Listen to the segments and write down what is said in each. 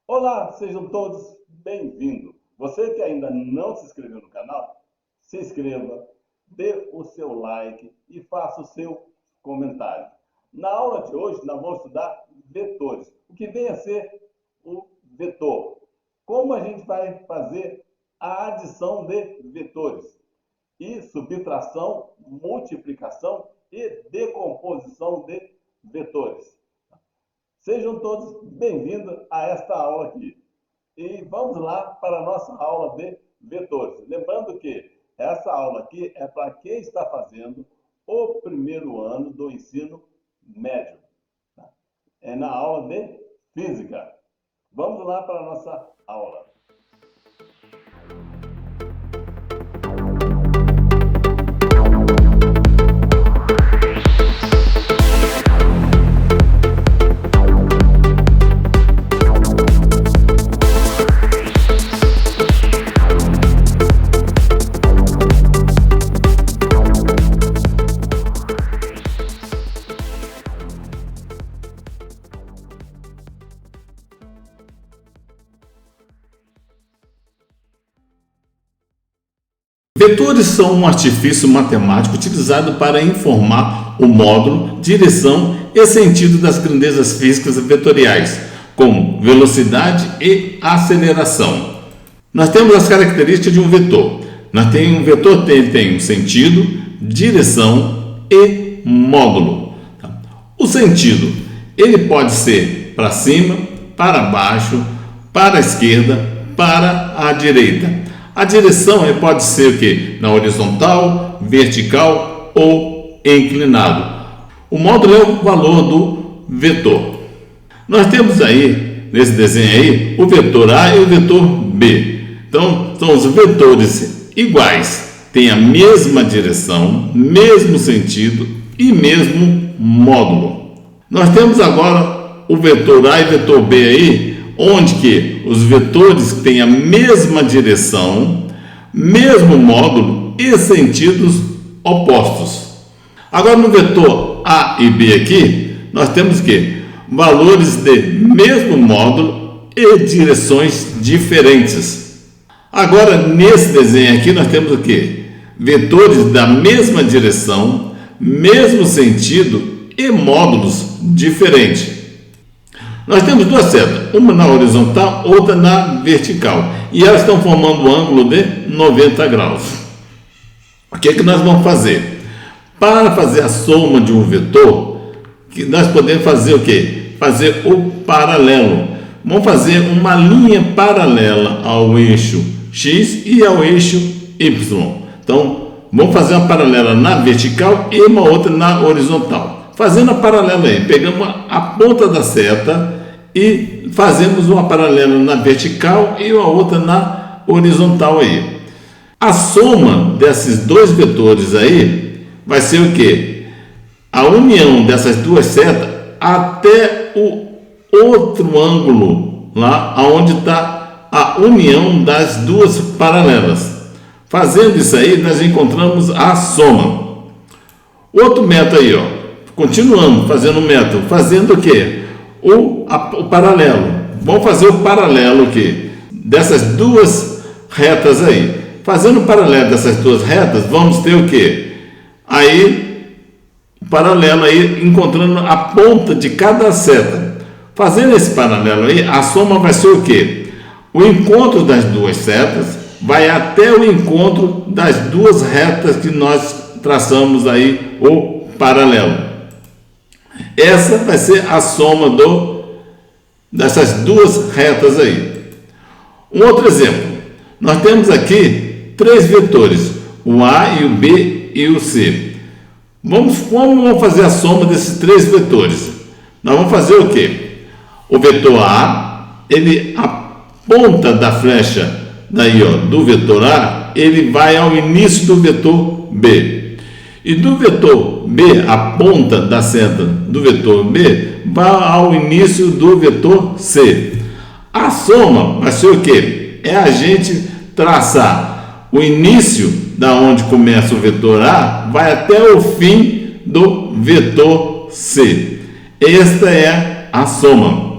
Olá, sejam todos bem-vindos. Você que ainda não se inscreveu no canal, se inscreva, dê o seu like e faça o seu comentário. Na aula de hoje, nós vamos estudar vetores. O que vem a ser o vetor? Como a gente vai fazer a adição de vetores? E subtração, multiplicação e decomposição de vetores. Sejam todos bem-vindos a esta aula aqui. E vamos lá para a nossa aula de vetores. Lembrando que essa aula aqui é para quem está fazendo o primeiro ano do ensino médio. É na aula de física. Vamos lá para a nossa aula. Vetores são um artifício matemático utilizado para informar o módulo, direção e sentido das grandezas físicas vetoriais, como velocidade e aceleração. Nós temos as características de um vetor. Um vetor tem um sentido, direção e módulo. O sentido, ele pode ser para cima, para baixo, para a esquerda, para a direita. A direção pode ser o quê? Na horizontal, vertical ou inclinado. O módulo é o valor do vetor. Nós temos aí, nesse desenho aí, o vetor A e o vetor B. Então, são os vetores iguais, têm a mesma direção, mesmo sentido e mesmo módulo. Nós temos agora o vetor A e o vetor B aí, onde que os vetores têm a mesma direção, mesmo módulo e sentidos opostos. Agora no vetor A e B aqui, nós temos que valores de mesmo módulo e direções diferentes. Agora nesse desenho aqui nós temos o que? Vetores da mesma direção, mesmo sentido e módulos diferentes. Nós temos duas setas, uma na horizontal, outra na vertical, e elas estão formando um ângulo de 90 graus. O que é que nós vamos fazer? Para fazer a soma de um vetor, nós podemos fazer o quê? Fazer o paralelo. Vamos fazer uma linha paralela ao eixo X e ao eixo Y. Então, vamos fazer uma paralela na vertical e uma outra na horizontal. Fazendo a paralela aí, pegamos a ponta da seta e fazemos uma paralela na vertical e uma outra na horizontal aí. A soma desses dois vetores aí vai ser o quê? A união dessas duas setas até o outro ângulo, lá onde está a união das duas paralelas. Fazendo isso aí, nós encontramos a soma. Outro método aí, ó. Continuamos fazendo o método, fazendo o quê? O paralelo. Vamos fazer o paralelo aqui dessas duas retas aí. Fazendo o paralelo dessas duas retas, vamos ter o quê? Aí, o paralelo aí, encontrando a ponta de cada seta. Fazendo esse paralelo aí, a soma vai ser o quê? O encontro das duas setas vai até o encontro das duas retas que nós traçamos aí, o paralelo. Essa vai ser a soma dessas duas retas aí. Um outro exemplo. Nós temos aqui três vetores, o A e o B e o C. Vamos fazer a soma desses três vetores. Nós vamos fazer o quê? O vetor A, a ponta da flecha daí, ó, do vetor A, ele vai ao início do vetor B. E do vetor B, a ponta da seta do vetor B, vai ao início do vetor C. A soma vai ser o quê? É a gente traçar o início da onde começa o vetor A, vai até o fim do vetor C. Esta é a soma.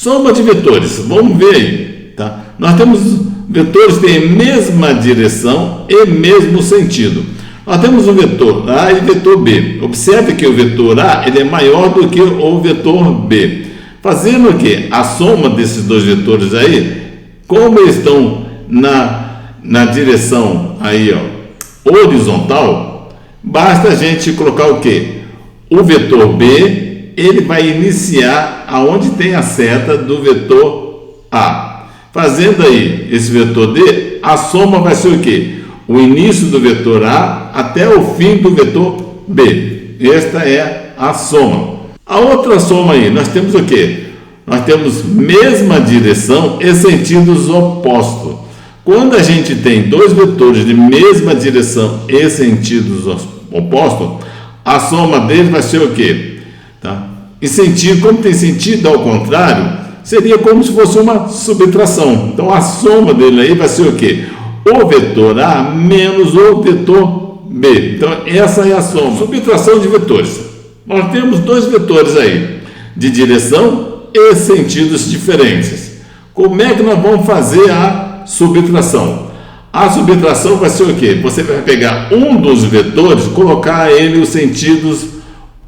Soma de vetores, vamos ver aí, tá? Nós temos vetores que têm a mesma direção e mesmo sentido. Nós temos o vetor A e o vetor B. Observe que o vetor A ele é maior do que o vetor B. Fazendo o quê? A soma desses dois vetores aí, como eles estão na direção aí, ó, horizontal, basta a gente colocar o quê? O vetor B ele vai iniciar aonde tem a seta do vetor A. Fazendo aí esse vetor D, a soma vai ser o quê? O início do vetor A até o fim do vetor B. Esta é a soma. A outra soma aí, nós temos o quê? Nós temos mesma direção e sentidos opostos. Quando a gente tem dois vetores de mesma direção e sentidos opostos, a soma deles vai ser o quê? Tá? E sentido, como tem sentido ao contrário, seria como se fosse uma subtração. Então a soma dele aí vai ser o quê? O vetor A menos o vetor B. Então essa é a soma. Subtração de vetores. Nós temos dois vetores aí, de direção e sentidos diferentes. Como é que nós vamos fazer a subtração? A subtração vai ser o quê? Você vai pegar um dos vetores, colocar ele os sentidos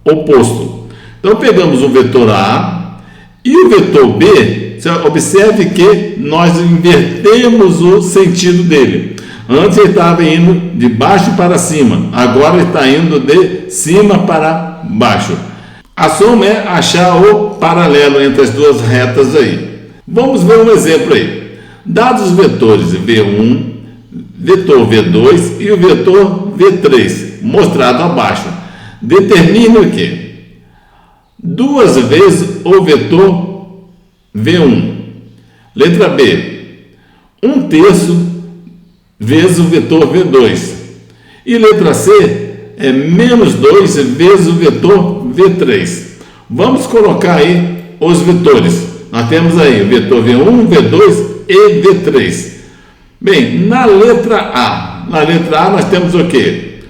opostos. Então pegamos o vetor A e o vetor B. Observe que nós invertemos o sentido dele. Antes ele estava indo de baixo para cima, agora ele está indo de cima para baixo. A soma é achar o paralelo entre as duas retas aí. Vamos ver um exemplo aí. Dados os vetores V1, vetor V2 e o vetor V3, mostrado abaixo. Determine o quê? Duas vezes o vetor V1. Letra B. 1/3 vezes o vetor V2. E letra C é menos 2 vezes o vetor V3. Vamos colocar aí os vetores. Nós temos aí o vetor V1, V2 e V3. Bem, na letra A nós temos o quê?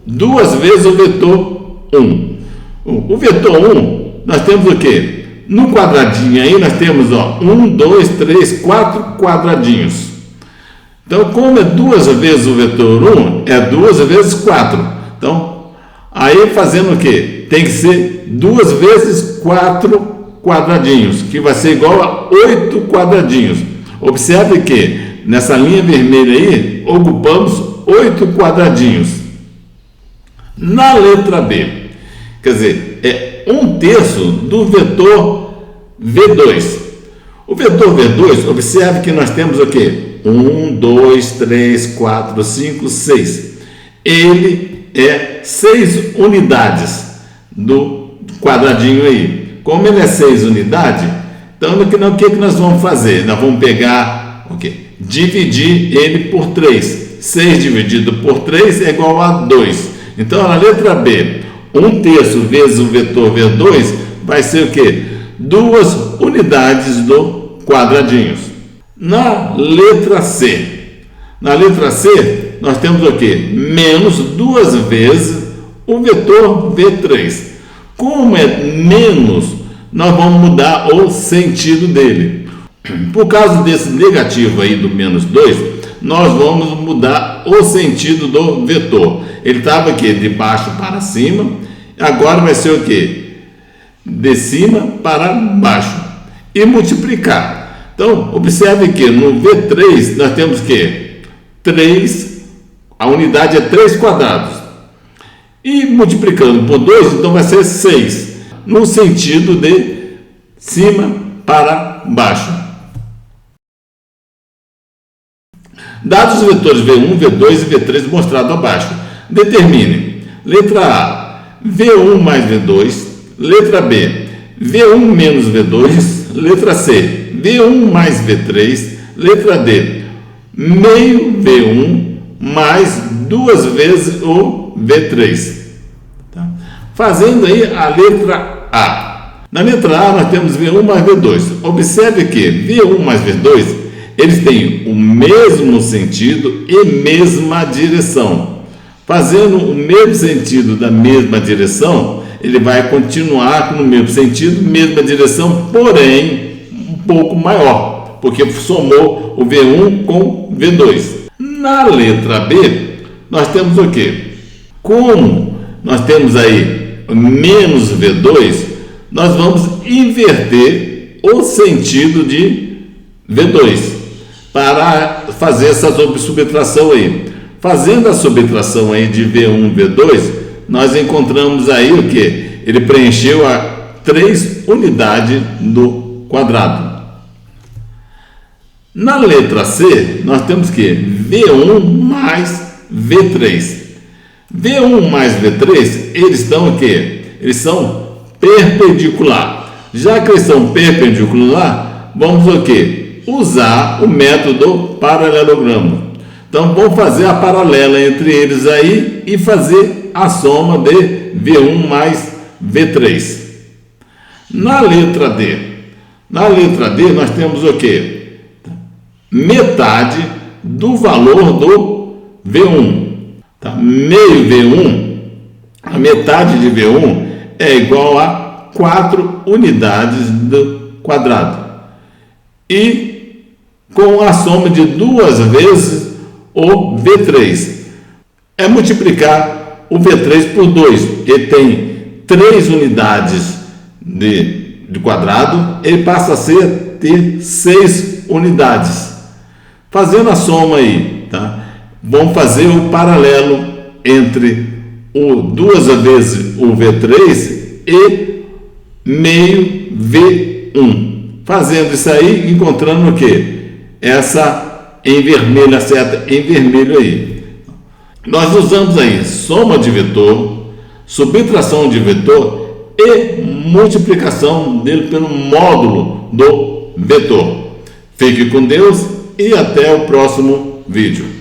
Duas vezes o vetor 1. O vetor 1, nós temos o quê? No quadradinho aí nós temos 1, 2, 3, 4 quadradinhos. Então, como é duas vezes o vetor 1, é duas vezes 4. Então, aí fazendo o quê? Tem que ser duas vezes 4 quadradinhos, que vai ser igual a 8 quadradinhos. Observe que nessa linha vermelha aí, ocupamos 8 quadradinhos. Na letra B, quer dizer, é 1/3 do vetor V2. O vetor V2, observe que nós temos o quê? 1, 2, 3, 4, 5, 6. Ele é 6 unidades do quadradinho aí. Como ele é 6 unidades, então o que nós vamos fazer? Nós vamos pegar o quê? Dividir ele por 3. 6 dividido por 3 é igual a 2. Então, na letra B, 1/3 vezes o vetor V2 vai ser o quê? 2 unidades do quadradinhos. Na letra C, nós temos o quê? Menos 2 vezes o vetor V3. Como é menos, nós vamos mudar o sentido dele. Por causa desse negativo aí do menos 2, nós vamos mudar o sentido do vetor. Ele estava aqui de baixo para cima, agora vai ser o quê? De cima para baixo. E multiplicar. Então, observe que no V3 nós temos que 3, a unidade é 3 quadrados. E multiplicando por 2, então vai ser 6, no sentido de cima para baixo. Dados os vetores V1, V2 e V3 mostrado abaixo. Determine. Letra A, V1 mais V2. Letra B, V1 menos V2. Letra C, V1 mais V3. Letra D, meio V1 mais 2 vezes o V3. Tá? Fazendo aí a letra A. Na letra A nós temos V1 mais V2. Observe que V1 mais V2, eles têm o mesmo sentido e mesma direção. Fazendo o mesmo sentido da mesma direção, ele vai continuar no mesmo sentido, mesma direção, porém um pouco maior, porque somou o V1 com o V2. Na letra B, nós temos o quê? Como nós temos aí menos V2, nós vamos inverter o sentido de V2 para fazer essa subtração aí. Fazendo a subtração aí de V1 e V2, nós encontramos aí o que? Ele preencheu a 3 unidades do quadrado. Na letra C, nós temos que V1 mais V3. V1 mais V3, eles estão o quê? Eles são perpendicular. Já que eles são perpendicular, vamos o quê? Usar o método paralelogramo. Então, vamos fazer a paralela entre eles aí e fazer a soma de V1 mais V3. Na letra D. Na letra D, nós temos o quê? Metade do valor do V1. Tá? Meio V1, a metade de V1 é igual a 4 unidades do quadrado. E com a soma de 2 vezes o V3. É multiplicar o V3 por 2. Ele tem 3 unidades de quadrado, ele passa a ter 6 unidades. Fazendo a soma aí, tá? Vamos fazer o paralelo entre o 2 vezes o V3 e meio V1. Fazendo isso aí, encontrando o que? Essa em vermelho, a seta em vermelho aí. Nós usamos aí soma de vetor, subtração de vetor e multiplicação dele pelo módulo do vetor. Fique com Deus e até o próximo vídeo.